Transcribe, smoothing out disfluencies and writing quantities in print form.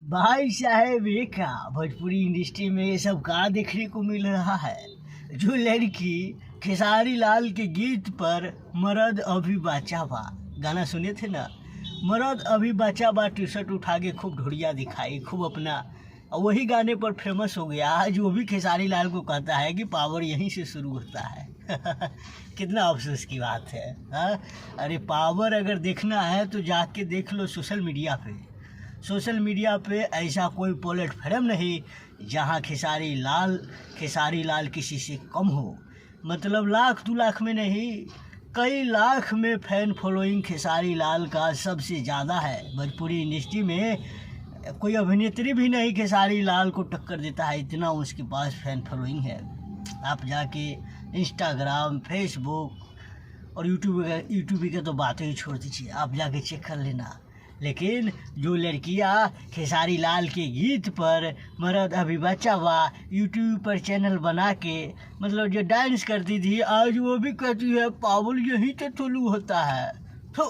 भाई साहब ये क्या भोजपुरी इंडस्ट्री में ये सब कहाँ देखने को मिल रहा है। जो लड़की खेसारी लाल के गीत पर मर्द अभी बचा बा गाना सुने थे ना, मर्द अभी बचा बा टी शर्ट उठा के खूब ढोड़िया दिखाई, खूब अपना वही गाने पर फेमस हो गया। आज वो भी खेसारी लाल को कहता है कि पावर यहीं से शुरू होता है। कितना अफसोस की बात है। हाँ, अरे पावर अगर देखना है तो जाके देख लो सोशल मीडिया पे। सोशल मीडिया पे ऐसा कोई प्लेटफॉर्म नहीं जहां खेसारी लाल किसी से कम हो। मतलब लाख 2 लाख में नहीं, कई लाख में फैन फॉलोइंग खेसारी लाल का सबसे ज़्यादा है। भोजपुरी इंडस्ट्री में कोई अभिनेत्री भी नहीं खेसारी लाल को टक्कर देता है, इतना उसके पास फैन फॉलोइंग है। आप जाके इंस्टाग्राम, फेसबुक और यूट्यूब की तो बातें ही छोड़ दीजिए, आप जाके चेक कर लेना। लेकिन जो लड़कियां खेसारी लाल के गीत पर मर्द अभी बचा बा यूट्यूब पर चैनल बना के मतलब जो डांस करती थी, आज वो भी कहती है पावर यहीं से चालू होता है। तो